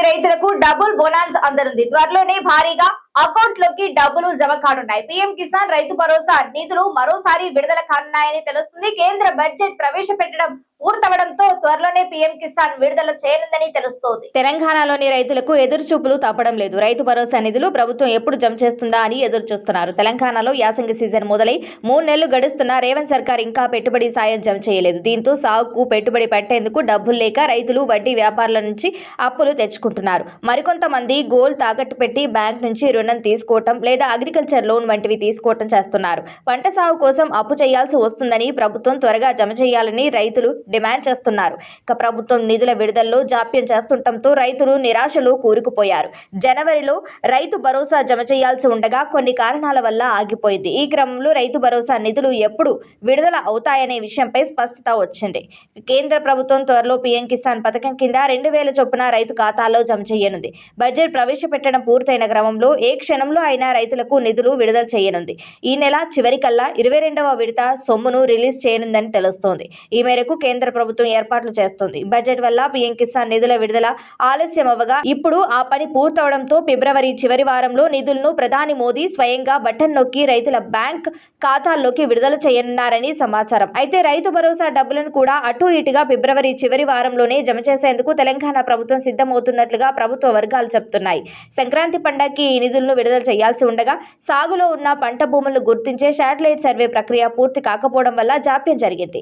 రైతులకు double bonus అందనుంది. త్వరలోనే భారీగా అకౌంట్లోకి డబ్బులు జమ కానున్నాయి. పీఎం కిసాన్ రైతు భరోసా నిధులు మరోసారి విడుదల కానున్నాయని తెలుస్తుంది. కేంద్ర బడ్జెట్ ప్రవేశపెట్టడం పూర్తవడంతో త్వరలోనే పీఎం కిసాన్ విడుదల చేయనుందని తెలుస్తోంది. తెలంగాణలోని రైతులకు ఎదురు చూపులు తప్పడం లేదు. రైతు భరోసా నిధులు ప్రభుత్వం ఎప్పుడు జమ చేస్తుందా అని ఎదురు చూస్తున్నారు. తెలంగాణలో యాసంగి సీజన్ మొదలై 3 నెలలు గడుస్తున్నా రేవంత్ సర్కార్ ఇంకా పెట్టుబడి సాయం జమ చేయలేదు. దీంతో సాగుకు పెట్టుబడి పెట్టేందుకు డబ్బులు లేక రైతులు వడ్డీ వ్యాపారుల నుంచి అప్పులు తెచ్చుకుంటున్నారు. మరికొంతమంది గోల్డ్ తాకట్టు పెట్టి బ్యాంక్ నుంచి రుణం తీసుకోవటం లేదా అగ్రికల్చర్ లోన్ వంటివి తీసుకోవటం చేస్తున్నారు. పంట సాగు కోసం అప్పు చేయాల్సి వస్తుందని ప్రభుత్వం త్వరగా జమ చేయాలని రైతులు డిమాండ్ చేస్తున్నారు. ఇక ప్రభుత్వం నిధుల విడుదలలో జాప్యం చేస్తుండటంతో రైతులు నిరాశలో కూరుకుపోయారు. జనవరిలో రైతు భరోసా జమ చేయాల్సి ఉండగా కొన్ని కారణాల వల్ల ఆగిపోయింది. ఈ క్రమంలో రైతు భరోసా నిధులు ఎప్పుడు విడుదల అవుతాయనే విషయంపై స్పష్టత వచ్చింది. కేంద్ర ప్రభుత్వం త్వరలో పీఎం కిసాన్ పథకం కింద 2000 చొప్పున రైతు ఖాతాల్లో జమ చేయనుంది. బడ్జెట్ ప్రవేశపెట్టడం పూర్తయిన క్రమంలో ఏ క్షణంలో అయినా రైతులకు నిధులు విడుదల చేయనుంది. ఈ నెల చివరికల్లా 22వ విడత సొమ్మును రిలీజ్ చేయనుందని తెలుస్తోంది. ఈ మేరకు కేంద్ర ప్రభుత్వం ఏర్పాట్లు చేస్తోంది. బడ్జెట్ వల్ల పీఎం కిసాన్ నిధుల విడుదల ఆలస్యం అవ్వగా ఇప్పుడు ఆ పని పూర్తవడంతో ఫిబ్రవరి చివరి వారంలో నిధులను ప్రధాని మోదీ స్వయంగా బటన్ నొక్కి రైతుల బ్యాంక్ ఖాతాల్లోకి విడుదల చేయనున్నారని సమాచారం. అయితే రైతు భరోసా డబ్బులను కూడా అటు ఇటుగా ఫిబ్రవరి చివరి వారంలోనే జమ చేసేందుకు తెలంగాణ ప్రభుత్వం సిద్ధమవుతున్నట్లుగా ప్రభుత్వ వర్గాలు చెబుతున్నాయి. సంక్రాంతి పండగకి ఈ నిధులను విడుదల చేయాల్సి ఉండగా సాగులో ఉన్న పంట భూములను గుర్తించే శాటిలైట్ సర్వే ప్రక్రియ పూర్తి కాకపోవడం వల్ల జాప్యం జరిగింది.